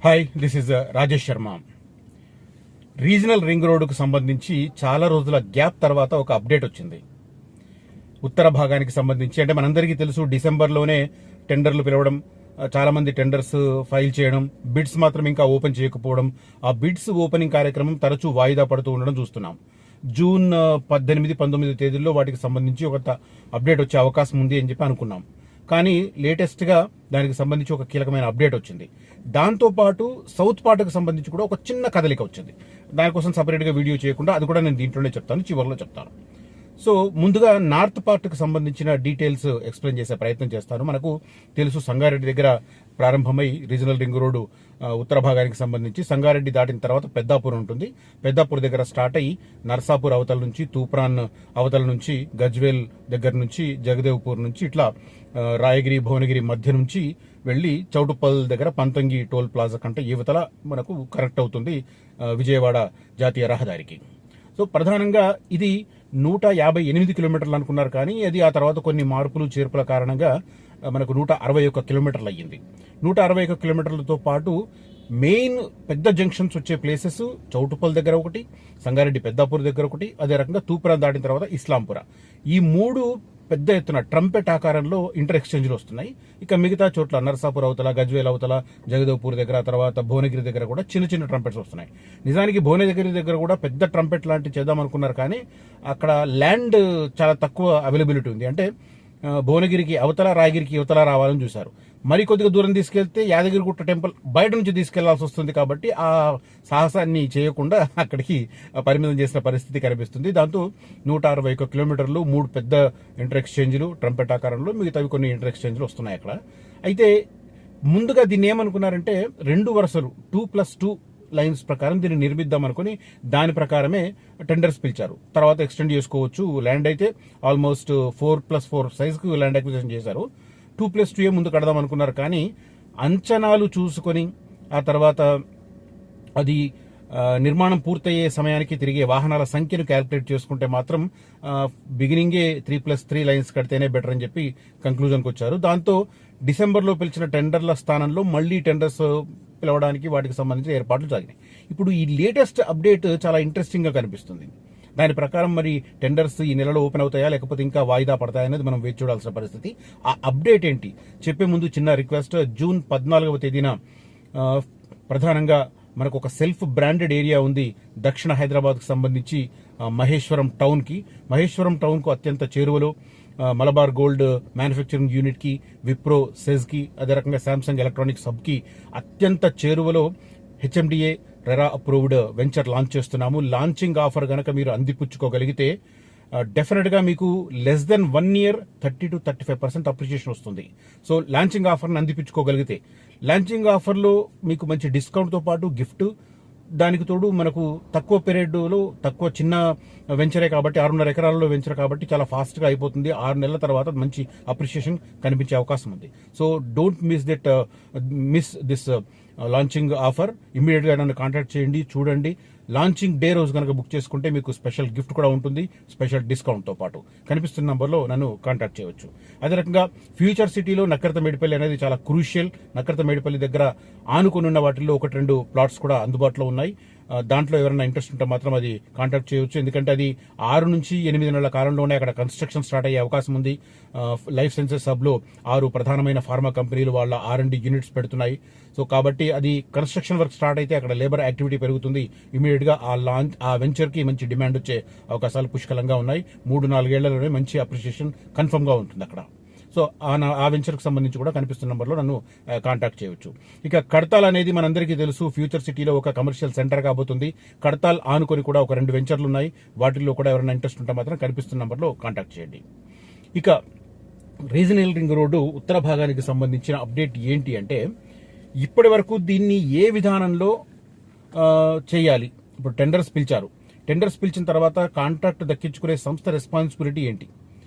Hi, this is Rajesh Sharma. Regional ring రోడ్డుకు సంబంధించి చాలా రోజుల గ్యాప్ తర్వాత ఒక అప్డేట్ వచ్చింది. ఉత్తర భాగానికి సంబంధించి అంటే మనందరికీ తెలుసు, డిసెంబర్లోనే టెండర్లు పిలవడం, చాలా మంది టెండర్స్ ఫైల్ చేయడం, బిడ్స్ మాత్రం ఇంకా ఓపెన్ చేయకపోవడం, ఆ బిడ్స్ ఓపెనింగ్ కార్యక్రమం తరచూ వాయిదా పడుతూ ఉండడం చూస్తున్నాం. జూన్ 18, 19 తేదీల్లో వాటికి సంబంధించి ఒక అప్డేట్ వచ్చే అవకాశం ఉంది అని చెప్పి అనుకున్నాం. కానీ లేటెస్ట్ గా దానికి సంబంధించి ఒక కీలకమైన అప్డేట్ వచ్చింది. దాంతో పాటు సౌత్ పార్ట్కి సంబంధించి కూడా ఒక చిన్న కదలిక వచ్చింది. దానికోసం సపరేట్ గా వీడియో చేయకుండా అది కూడా నేను దీంట్లోనే చెప్తాను, చివరిలో చెప్తాను. సో ముందుగా నార్త్ పార్ట్కి సంబంధించిన డీటెయిల్స్ ఎక్స్ప్లెయిన్ చేసే ప్రయత్నం చేస్తాను. మనకు తెలుసు, సంగారెడ్డి దగ్గర ప్రారంభమై రీజనల్ రింగ్ రోడ్డు ఉత్తర భాగానికి సంబంధించి సంగారెడ్డి దాటిన తర్వాత పెద్దాపూర్ ఉంటుంది. పెద్దాపూర్ దగ్గర స్టార్ట్ అయ్యి నర్సాపూర్ అవతల నుంచి, తూప్రాన్ అవతల నుంచి, గజ్వేల్ దగ్గర నుంచి, జగదేవ్పూర్ నుంచి ఇట్లా రాయగిరి, భువనగిరి మధ్య నుంచి వెళ్లి చౌటుప్పల్ దగ్గర పంతంగి టోల్ ప్లాజా కంటే యువతల మనకు కనెక్ట్ అవుతుంది విజయవాడ జాతీయ రహదారికి. సో ప్రధానంగా ఇది 158 కిలోమీటర్లు అనుకున్నారు, కానీ అది ఆ తర్వాత కొన్ని మార్పులు చేర్పుల కారణంగా మనకు 161 కిలోమీటర్లు అయ్యింది. 161 కిలోమీటర్లతో పాటు మెయిన్ పెద్ద జంక్షన్స్ వచ్చే ప్లేసెస్ చౌటుప్పల్ దగ్గర ఒకటి, సంగారెడ్డి పెద్దాపూర్ దగ్గర ఒకటి, అదే రకంగా తూప్రాన్ దాటిన తర్వాత ఇస్లాంపుర. ఈ మూడు పెద్ద ఎత్తున ట్రంపెట్ ఆకారంలో ఇంటర్ ఎక్స్చేంజ్లు వస్తున్నాయి. ఇక మిగతా చోట్ల నర్సాపూర్ అవతల, గజ్వేల్ అవతల, జగదేవ్పూర్ దగ్గర, తర్వాత భువనగిరి దగ్గర కూడా చిన్న చిన్న ట్రంపెట్స్ వస్తున్నాయి. నిజానికి భువనగిరి దగ్గర కూడా పెద్ద ట్రంపెట్ లాంటివి చేద్దాం అనుకున్నారు, కానీ అక్కడ ల్యాండ్ చాలా తక్కువ అవైలబిలిటీ ఉంది. అంటే భువనగిరికి అవతల, రాయగిరికి యువతల రావాలని చూశారు. మరి కొద్దిగా దూరం తీసుకెళ్తే యాదగిరిగుట్ట టెంపుల్ బయట నుంచి తీసుకెళ్లాల్సి వస్తుంది. కాబట్టి ఆ సాహసాన్ని చేయకుండా అక్కడికి పరిమితం చేసిన పరిస్థితి కనిపిస్తుంది. దాంతో 161 కిలోమీటర్లు, 3 పెద్ద ఇంటర్ ఎక్స్చేంజ్లు ట్రంపెట్ ఆకారంలో, మిగతావి కొన్ని ఇంటర్ ఎక్స్చేంజ్లు వస్తున్నాయి అక్కడ. అయితే ముందుగా దీన్ని ఏమనుకున్నారంటే 2 వరుసలు 2+2 లైన్స్ ప్రకారం దీన్ని నిర్మిద్దాం అనుకుని దాని ప్రకారమే టెండర్స్ పిలిచారు. తర్వాత ఎక్స్టెండ్ చేసుకోవచ్చు. ల్యాండ్ అయితే ఆల్మోస్ట్ 4+4 సైజ్కు ల్యాండ్ అక్విజిషన్ చేశారు. 2+2 ముందు కడదాం అనుకున్నారు, కానీ అంచనాలు చూసుకొని ఆ తర్వాత అది నిర్మాణం పూర్తయ్యే సమయానికి తిరిగే వాహనాల సంఖ్యను క్యాల్కులేట్ చేసుకుంటే మాత్రం బిగినింగే 3+3 లైన్స్ కడితేనే బెటర్ అని చెప్పి కంక్లూజన్కి వచ్చారు. దాంతో డిసెంబర్లో పిలిచిన టెండర్ల స్థానంలో మళ్లీ టెండర్స్ పిలవడానికి వాటికి సంబంధించిన ఏర్పాట్లు జరిగినాయి. ఇప్పుడు ఈ లేటెస్ట్ అప్డేట్ చాలా ఇంట్రెస్టింగ్ గా కనిపిస్తుంది. దాని ప్రకారం మరి టెండర్స్ ఈ నెలలో ఓపెన్ అవుతాయా, లేకపోతే ఇంకా వాయిదా పడతాయా అనేది మనం వేచి చూడాల్సిన పరిస్థితి. ఆ అప్డేట్ ఏంటి చెప్పే ముందు చిన్న రిక్వెస్ట్. జూన్ 14వ తేదీన ప్రధానంగా మనకు ఒక సెల్ఫ్ బ్రాండెడ్ ఏరియా ఉంది దక్షిణ హైదరాబాద్ కు సంబంధించి, మహేశ్వరం టౌన్ కి. మహేశ్వరం టౌన్ కు అత్యంత చేరువలో మలబార్ గోల్డ్ మ్యానుఫ్యాక్చరింగ్ యూనిట్ కి, విప్రో సెజ్ కి, అదే రకంగా శాంసంగ్ ఎలక్ట్రానిక్స్ హబ్ కి అత్యంత చేరువలో HMDA RERA approved venture launch చేస్తున్నాము. లాంచింగ్ ఆఫర్ గనక మీరు అందిపుచ్చుకోగలిగితే డెఫినెట్ గా మీకు less than 1 year 30 to 35% appreciation వస్తుంది. సో లాంచింగ్ ఆఫర్ని అందిపుచ్చుకోగలిగితే, లాంచింగ్ ఆఫర్లో మీకు మంచి డిస్కౌంట్తో పాటు గిఫ్ట్, దానికి తోడు మనకు తక్కువ పీరియడ్లో తక్కువ చిన్న వెంచరే కాబట్టి 6.5 ఎకరాలలో వెంచర్ కాబట్టి చాలా ఫాస్ట్గా అయిపోతుంది. 6 నెలల తర్వాత మంచి అప్రిషియేషన్ కనిపించే అవకాశం ఉంది. So don't miss this launching offer. ఇమ్మీడియట్గా నన్ను కాంటాక్ట్ చేయండి, చూడండి. లాంచింగ్ డే రోజు కనుక బుక్ చేసుకుంటే మీకు స్పెషల్ గిఫ్ట్ కూడా ఉంటుంది, స్పెషల్ డిస్కౌంట్తో పాటు. కనిపిస్తున్న నంబర్లో నన్ను కాంటాక్ట్ చేయవచ్చు. అదే రకంగా ఫ్యూచర్ సిటీలో నక్కరత మేడిపల్లి అనేది చాలా క్రూషియల్. నక్కరత మేడిపల్లి దగ్గర ఆనుకుని ఉన్న వాటిల్లో 1-2 ప్లాట్స్ కూడా అందుబాటులో ఉన్నాయి. దాంట్లో ఎవరైనా ఇంట్రెస్ట్ ఉంటే మాత్రం అది కాంటాక్ట్ చేయవచ్చు. ఎందుకంటే అది 6 నుంచి 8 నెలల కాలంలోనే అక్కడ కన్స్ట్రక్షన్ స్టార్ట్ అయ్యే అవకాశం ఉంది. లైఫ్ సైన్సెస్ హబ్ లో 6 ప్రధానమైన ఫార్మా కంపెనీలు వాళ్ళ R&D యూనిట్స్ పెడుతున్నాయి. సో కాబట్టి అది కన్స్ట్రక్షన్ వర్క్ స్టార్ట్ అయితే అక్కడ లేబర్ యాక్టివిటీ పెరుగుతుంది. ఇమీడియట్ గా ఆ వెంచర్ కి మంచి డిమాండ్ వచ్చే అవకాశాలు పుష్కలంగా ఉన్నాయి. 3-4 ఏళ్లలోనే మంచి అప్రిషియేషన్ కన్ఫర్మ్ గా ఉంటుంది అక్కడ. సో ఆ వెంచర్కి సంబంధించి కూడా కనిపిస్తున్న నెంబర్లో నన్ను కాంటాక్ట్ చేయవచ్చు. ఇక కడతాల్ అనేది మనందరికీ తెలుసు, ఫ్యూచర్ సిటీలో ఒక కమర్షియల్ సెంటర్ కాబోతుంది. కడతాల్ ఆనుకొని కూడా ఒక 2 వెంచర్లు ఉన్నాయి. వాటిల్లో కూడా ఎవరైనా ఇంట్రెస్ట్ ఉంటే మాత్రం కనిపిస్తున్న నెంబర్లో కాంటాక్ట్ చేయండి. ఇక రీజనల్ రింగ్ రోడ్డు ఉత్తర భాగానికి సంబంధించిన అప్డేట్ ఏంటి అంటే, ఇప్పటి వరకు దీన్ని ఏ విధానంలో చేయాలి. ఇప్పుడు టెండర్స్ పిలిచారు. టెండర్స్ పిలిచిన తర్వాత కాంట్రాక్ట్ దక్కించుకునే సంస్థ రెస్పాన్సిబిలిటీ ఏంటి,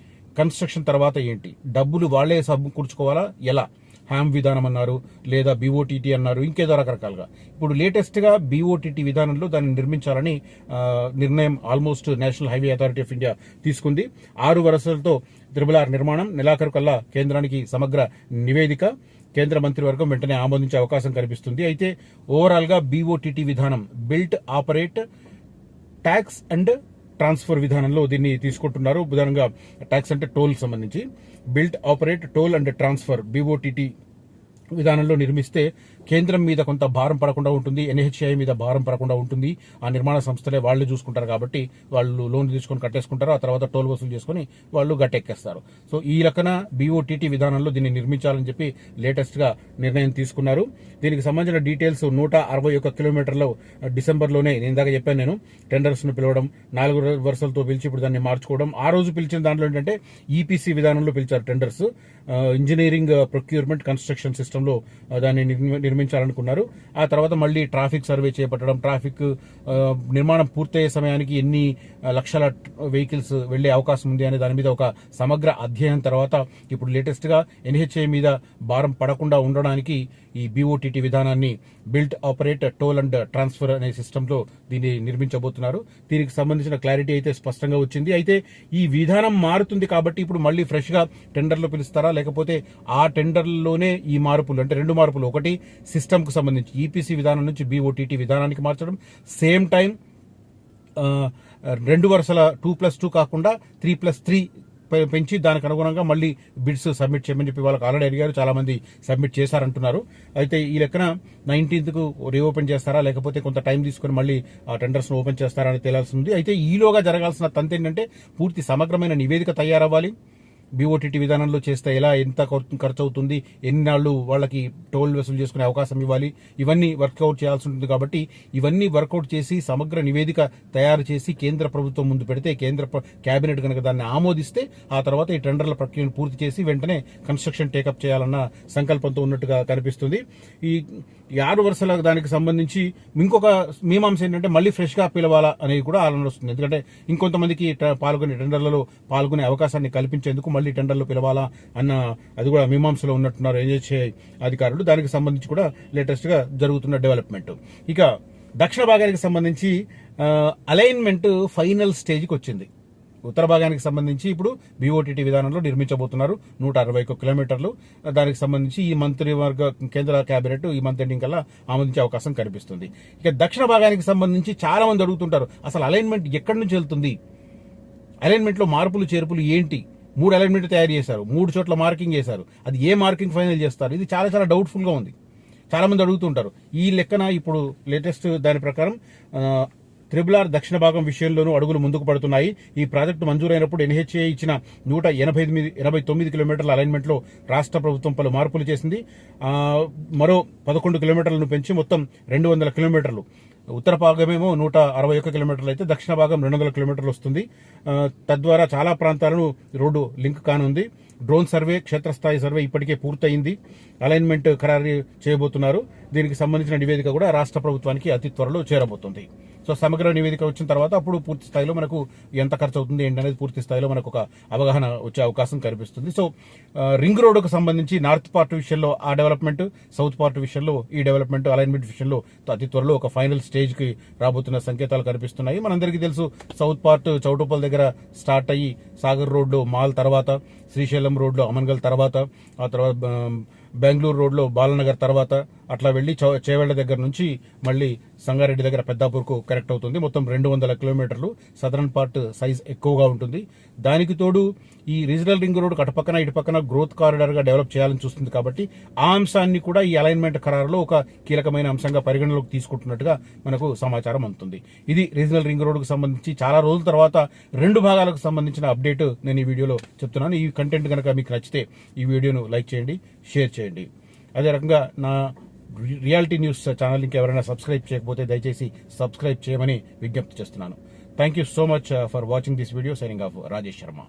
కన్స్ట్రక్షన్ తర్వాత ఏంటి, డబ్బులు వాళ్లే సమకూర్చుకోవాలా, ఎలా, హ్యామ్ విధానం అన్నారు, లేదా బీఓటీటీ అన్నారు, ఇంకేదో రకరకాలుగా. ఇప్పుడు లేటెస్ట్ గా బీఓటీటీ విధానంలో దాన్ని నిర్మించాలని నిర్ణయం almost national highway authority of India తీసుకుంది. 6 వరుసలతో 6 నిర్మాణం, నెలాఖరు కల్లా కేంద్రానికి సమగ్ర నివేదిక, కేంద్ర మంత్రివర్గం వెంటనే ఆమోదించే అవకాశం కనిపిస్తుంది. అయితే ఓవరాల్ గా బీఓటీటీ విధానం, built operate tax and transfer విధానంలో దీన్ని తీసుకుంటున్నారు. ఉదాహరణగా ట్యాక్స్ అంటే టోల్ సంబంధించి built operate toll and transfer BOTT విధానంలో నిర్మిస్తే కేంద్రం మీద కొంత భారం పడకుండా ఉంటుంది, ఎన్హెచ్ఐ మీద భారం పడకుండా ఉంటుంది. ఆ నిర్మాణ సంస్థలే వాళ్ళు చూసుకుంటారు కాబట్టి వాళ్ళు లోన్ తీసుకొని కట్టేసుకుంటారు, ఆ తర్వాత టోల్ వసూలు చేసుకుని వాళ్ళు గట్టెక్కేస్తారు. సో ఈ రకన బీఓటీటీ విధానంలో దీన్ని నిర్మించాలని చెప్పి లేటెస్ట్ గా నిర్ణయం తీసుకున్నారు. దీనికి సంబంధించిన డీటెయిల్స్ 161 కిలోమీటర్ల డిసెంబర్లోనే ఇందాక చెప్పాను నేను, టెండర్స్ ను పిలవడం, 4 వరుసలతో పిలిచి ఇప్పుడు దాన్ని మార్చుకోవడం. ఆ రోజు పిలిచిన దాంట్లో ఏంటంటే ఈపీసీ విధానంలో పిలిచారు tenders, engineering procurement construction system లో దాన్ని నిర్మించాలనుకున్నారు. ఆ తర్వాత మళ్ళీ ట్రాఫిక్ సర్వే చేపట్టడం, ట్రాఫిక్ నిర్మాణం పూర్తయ్యే సమయానికి ఎన్ని లక్షల వెహికల్స్ వెళ్లే అవకాశం ఉంది అనే దాని మీద ఒక సమగ్ర అధ్యయనం తర్వాత ఇప్పుడు లేటెస్ట్ గా ఎన్హెచ్ఐ మీద భారం పడకుండా ఉండడానికి ఈ బీఓటీటీ విధానాన్ని built operate toll and transfer అనే సిస్టమ్ లో దీన్ని నిర్మించబోతున్నారు. దీనికి సంబంధించిన క్లారిటీ అయితే స్పష్టంగా వచ్చింది. అయితే ఈ విధానం మారుతుంది కాబట్టి ఇప్పుడు మళ్ళీ ఫ్రెష్ గా టెండర్లు పిలుస్తారా, లేకపోతే ఆ టెండర్లోనే ఈ మార్పులు అంటే 2 మార్పులు, ఒకటి సిస్టమ్ కు సంబంధించి ఈపీసీ విధానం నుంచి బీఓటీటీ విధానానికి మార్చడం, సేమ్ టైం 2 వరుసల 2+2 కాకుండా 3+3 పెంచి దానికి అనుగుణంగా మళ్ళీ బిడ్స్ సబ్మిట్ చేయమని చెప్పి వాళ్ళకి ఆల్రెడీ అడిగారు, చాలా మంది సబ్మిట్ చేశారంటున్నారు. అయితే ఈ లెక్కన 19th కు రీఓపెన్ చేస్తారా, లేకపోతే కొంత టైం తీసుకుని మళ్ళీ ఆ టెండర్స్ ను ఓపెన్ చేస్తారా అని తేలాల్సి ఉంది. అయితే ఈలోగా జరగాల్సిన తంతు ఏంటంటే పూర్తి సమగ్రమైన నివేదిక తయారవ్వాలి. బీఓటీటీ విధానంలో చేస్తే ఎంత ఖర్చు అవుతుంది, ఎన్ని నాళ్లు వాళ్ళకి టోల్ వసూలు చేసుకునే అవకాశం ఇవ్వాలి, ఇవన్నీ వర్కౌట్ చేయాల్సి ఉంటుంది. కాబట్టి ఇవన్నీ వర్కౌట్ చేసి సమగ్ర నివేదిక తయారు చేసి కేంద్ర ప్రభుత్వం ముందు పెడితే కేంద్ర కేబినెట్ కనుక దాన్ని ఆమోదిస్తే ఆ తర్వాత ఈ టెండర్ల ప్రక్రియను పూర్తి చేసి వెంటనే కన్స్ట్రక్షన్ టేకప్ చేయాలన్న సంకల్పంతో ఉన్నట్టుగా కనిపిస్తుంది. ఈ 6 వరుసల దానికి సంబంధించి ఇంకొక మీమాంస ఏంటంటే మళ్ళీ ఫ్రెష్ గా పిలవాలా అనేది కూడా ఆలోచన వస్తుంది. ఎందుకంటే ఇంకొంతమందికి టెండర్లలో పాల్గొనే అవకాశాన్ని కల్పించేందుకు మళ్ళీ టెండర్లు పిలవాలా అన్న అది కూడా మీమాంసలో ఉన్నట్టున్నారు ఎన్హెచ్ఐ అధికారులు. దానికి సంబంధించి కూడా లేటెస్ట్ గా జరుగుతున్న డెవలప్మెంట్. ఇక దక్షిణ భాగానికి సంబంధించి అలైన్మెంట్ ఫైనల్ స్టేజ్కి వచ్చింది. ఉత్తర భాగానికి సంబంధించి ఇప్పుడు బీఓటీటీ విధానంలో నిర్మించబోతున్నారు 161 కిలోమీటర్లు. దానికి సంబంధించి ఈ మంత్రివర్గ కేంద్ర కేబినెట్ ఈ మంత్ ఎండింగ్ కల్లా ఆమోదించే అవకాశం కనిపిస్తుంది. ఇక దక్షిణ భాగానికి సంబంధించి చాలా మంది అడుగుతుంటారు, అసలు అలైన్మెంట్ ఎక్కడి నుంచి వెళ్తుంది, అలైన్మెంట్ లో మార్పులు చేర్పులు ఏంటి, 3 అలైన్మెంట్ తయారు చేశారు, 3 చోట్ల మార్కింగ్ చేశారు, అది ఏ మార్కింగ్ ఫైనల్ చేస్తారు, ఇది చాలా చాలా డౌట్ఫుల్ గా ఉంది. చాలా మంది అడుగుతుంటారు. ఈ లెక్కన ఇప్పుడు లేటెస్ట్ దాని ప్రకారం త్రిబుల్ దక్షిణ భాగం విషయంలోనూ అడుగులు ముందుకు పడుతున్నాయి. ఈ ప్రాజెక్టు మంజూరైనప్పుడు ఎన్హెచ్ఏ ఇచ్చిన 189 కిలోమీటర్ల అలైన్మెంట్ లో రాష్ట్ర ప్రభుత్వం పలు మార్పులు చేసింది. మరో 11 కిలోమీటర్లను పెంచి మొత్తం 200 కిలోమీటర్లు. ఉత్తర భాగమేమో 161 కిలోమీటర్లు అయితే దక్షిణ భాగం 200 కిలోమీటర్లు వస్తుంది. తద్వారా చాలా ప్రాంతాలను రోడ్డు లింక్ కానుంది. డ్రోన్ సర్వే, క్షేత్రస్థాయి సర్వే ఇప్పటికే పూర్తయింది. అలైన్మెంట్ ఖరారు చేయబోతున్నారు. దీనికి సంబంధించిన నివేదిక కూడా రాష్ట్ర ప్రభుత్వానికి అతి త్వరలో చేరబోతుంది. సో సమగ్ర నివేదిక వచ్చిన తర్వాత అప్పుడు పూర్తి స్థాయిలో మనకు ఎంత ఖర్చు అవుతుంది ఏంటనేది పూర్తి స్థాయిలో మనకు ఒక అవగాహన వచ్చే అవకాశం కనిపిస్తుంది. సో రింగ్ రోడ్డుకు సంబంధించి నార్త్ పార్ట్ విషయంలో ఆ డెవలప్మెంట్, సౌత్ పార్ట్ విషయంలో ఈ డెవలప్మెంట్, అలైన్మెంట్ విషయంలో అతి త్వరలో ఒక ఫైనల్ స్టేజ్ కి రాబోతున్న సంకేతాలు కనిపిస్తున్నాయి. మనందరికీ తెలుసు సౌత్ పార్ట్ చౌటుప్పల్ దగ్గర స్టార్ట్ అయ్యి సాగర్ రోడ్డు మాల్ తర్వాత, శ్రీశైలం రోడ్లో అమన్గల్ తర్వాత, ఆ తర్వాత బెంగళూరు రోడ్లో బాలనగర్ తర్వాత అట్లా వెళ్లి చేవెళ్ల దగ్గర నుంచి మళ్ళీ సంగారెడ్డి దగ్గర పెద్దాపూర్కు కనెక్ట్ అవుతుంది. మొత్తం 200 కిలోమీటర్లు. సదరన్ పార్ట్ సైజ్ ఎక్కువగా ఉంటుంది. దానికి తోడు ఈ రీజనల్ రింగ్ రోడ్ అటుపక్కన ఇటుపక్కన గ్రోత్ కారిడార్ గా డెవలప్ చేయాలని చూస్తుంది. కాబట్టి ఆ అంశాన్ని కూడా ఈ అలైన్మెంట్ ఖరారులో ఒక కీలకమైన అంశంగా పరిగణలోకి తీసుకుంటున్నట్టుగా మనకు సమాచారం అందుతుంది. ఇది రీజనల్ రింగ్ రోడ్ కు సంబంధించి చాలా రోజుల తర్వాత 2 భాగాలకు సంబంధించిన అప్డేట్ నేను ఈ వీడియోలో చెప్తున్నాను. ఈ కంటెంట్ కనుక మీకు నచ్చితే ఈ వీడియోను లైక్ చేయండి, షేర్ చేయండి. అదే రకంగా నా రియాలిటీ న్యూస్ ఛానల్ ఎవరైనా సబ్స్క్రైబ్ చేయకపోతే దయచేసి సబ్స్క్రైబ్ చేయమని విజ్ఞప్తి చేస్తున్నాను. Thank you so much for watching this video. Signing off Rajesh Sharma.